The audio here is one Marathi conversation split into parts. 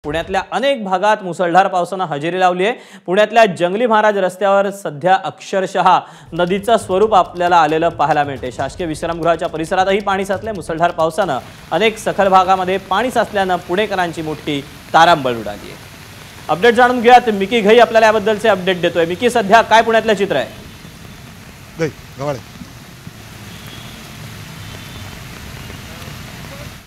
पुण्यातल्या अनेक भागात मुसळधार पावसाने हजेरी लावली आहे। पुण्यातल्या जंगली महाराज रस्त्यावर सध्या अक्षरशः नदीचं स्वरूप आपल्याला आलेलं पाहायला मिळते। शासकीय विश्रामगृहाच्या परिसरातही पाणी साचले। मुसळधार पावसाने अनेक सखल भागामध्ये पाणी साचल्याने पुणेकरांची मोठी तारांबळ उडाली आहे। अपडेट जाणून घ्या, मिकी घई आपल्याला याबद्दलचे अपडेट देतोय। मिकी, सध्या काय पुण्यातलं चित्र आहे?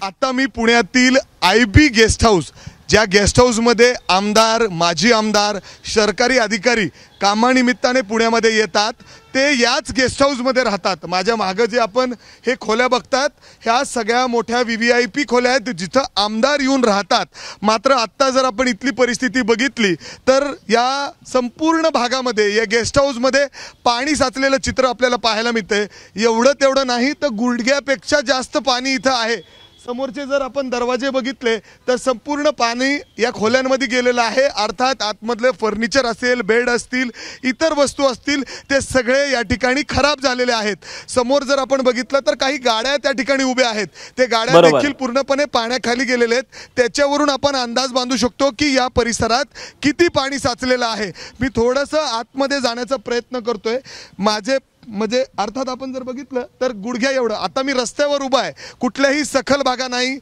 आता मी पुण्यातील IB गेस्ट हाऊस, ज्या गेस्ट हाऊसमध्ये आमदार, माजी आमदार, सरकारी अधिकारी कामानिमित्ताने पुण्यामध्ये येतात, ते याच गेस्ट हाऊसमध्ये राहतात। माझ्या मागे जे आपण हे खोल्या बघतात, ह्या सगळ्या मोठ्या VVIP खोल्या आहेत जिथं आमदार येऊन राहतात। मात्र आत्ता जर आपण इथली परिस्थिती बघितली तर या संपूर्ण भागामध्ये, या गेस्ट हाऊसमध्ये पाणी साचलेलं चित्र आपल्याला पाहायला मिळते। एवढं तेवढं नाही तर गुडघ्यापेक्षा जास्त पाणी इथं आहे। समोरचे जर आपण दरवाजे बघितले तर संपूर्ण पाणी या खोल्यांमध्ये गेलेलं आहे। अर्थात आतमधले फर्निचर असेल, बेड असतील, इतर वस्तू असतील, ते सगळे या ठिकाणी खराब झालेले आहेत। समोर जर आपण बघितलं तर काही गाड्या त्या ठिकाणी उभ्या आहेत, ते गाड्या देखील पूर्णपणे पाण्याखाली गेलेले आहेत। त्याच्यावरून आपण अंदाज बांधू शकतो की या परिसरात किती पाणी साचलेलं आहे। मी थोडंसं आतमध्ये जाण्याचा प्रयत्न करतोय। माझे म्हणजे अर्थात आपण जर बघितलं तर गुडघ्या एवढं। आता मी रस्त्यावर उभा आहे, कुठल्याही सखल भाग नाही,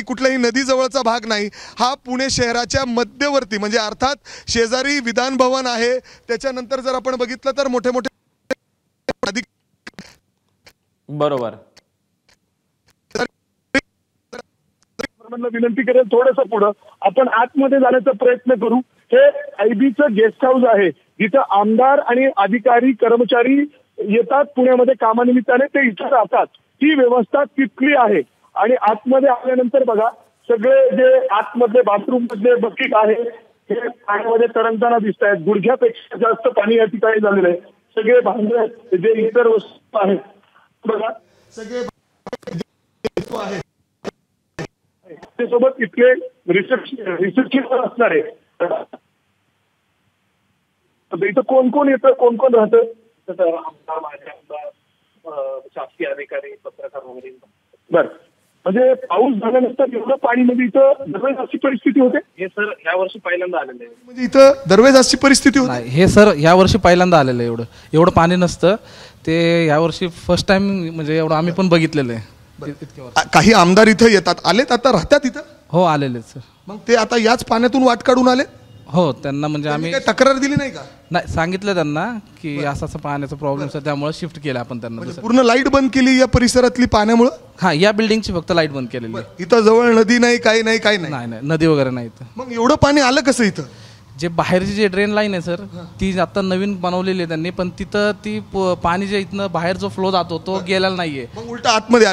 कुठल्याही नदीजवळचा भाग नाही। हा पुणे शहराच्या मध्यवर्ती, म्हणजे अर्थात शेजारी विधान भवन आहे, त्याच्यानंतर जर आपण बघितलं तर मोठे मोठे बरोबर विनंती करेल थोडंसं पुढं आपण आतमध्ये जाण्याचा प्रयत्न करू। हे IBचं गेस्ट हाऊस आहे, जिथं आमदार आणि अधिकारी कर्मचारी येतात पुण्यामध्ये कामानिमित्ताने, ते इथं राहतात। ही व्यवस्था तिथली आहे। आणि आतमध्ये आल्यानंतर बघा, सगळे जे आतमधले बाथरूम मधले बकेट आहे हे पाण्यामध्ये तरंगताना दिसत आहेत। गुडघ्यापेक्षा जास्त पाणी या ठिकाणी झालेलं आहे। सगळे भांडे, जे इतर वस्तू आहेत बघा, सगळे आहेत। त्यासोबत इथले रिसेप्शन असणारे इथं कोण कोण येतं, कोण कोण राहतं? आमदार, माझे आमदार, शासकीय अधिकारी, पत्रकार वगैरे। बरं, म्हणजे पाऊस झाल्यानंतर एवढं पाणी म्हणजे इथं दरवेळेस अशी परिस्थिती होते? हे सर यावर्षी पहिल्यांदा आलेलं आहे। म्हणजे इथं दरवेळेस अशी परिस्थिती होते? हे सर यावर्षी पहिल्यांदा आलेलं आहे। एवढं पाणी नसतं ते, यावर्षी फर्स्ट टाइम म्हणजे एवढं आम्ही पण बघितलेलं आहे। काही आमदार इथं येतात, आलेत, आता राहतात इथं? हो, आलेले सर। मग ते आता याच पाण्यातून वाट काढून आले? हो, त्यांना म्हणजे आम्ही काही तक्रार दिली नाही का? नाही, सांगितलं त्यांना की असं पाण्याचा प्रॉब्लेम आहे, त्यामुळे शिफ्ट केलं आपण त्यांना। पूर्ण लाईट बंद केली या परिसरातली पाण्यामुळे? हा, या बिल्डिंगची फक्त लाईट बंद केलेली। इथं जवळ नदी नाही, काही नाही? नाही, नदी वगैरे नाही इथं। मग एवढं पाणी आलं कसं इथं? जे बाहेरची जे ड्रेन लाईन आहे सर, ती आता नवीन बनवलेली आहे त्यांनी, पण तिथं ती पाणी जे इथनं बाहेर जो फ्लो जातो तो गेलेला नाहीये, मग उलट आतमध्ये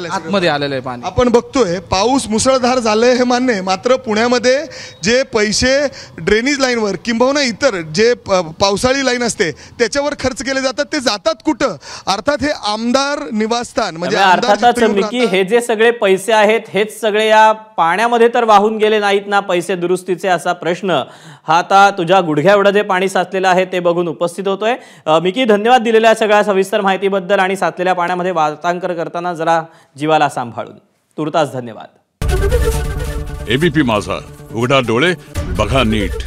आलेलं आहे पाणी। आपण बघतोय पाऊस मुसळधार झालंय हे मान्य आहे, मात्र पुण्यामध्ये जे पैसे ड्रेनेज लाईनवर किंबहुना इतर जे पावसाळी लाईन असते त्याच्यावर खर्च केले जातात, ते जातात कुठं? अर्थात हे आमदार निवासस्थान, म्हणजे अर्थातच मिकी, हे जे सगळे पैसे आहेत हेच सगळे या पाण्यामध्ये तर वाहून गेले नाहीत ना पैसे दुरुस्तीचे, असा प्रश्न हा आता तुझ्या गुडघ्या एवढं जे पाणी साचलेलं आहे ते बघून उपस्थित होतोय। मिकी, धन्यवाद दिलेल्या सगळ्या सविस्तर माहितीबद्दल आणि साचलेल्या पाण्यामध्ये वार्तांकन करताना जरा जीवाला सांभाळून। तुर्तास धन्यवाद। ABP माझा, उघडा डोळे बघा नीट।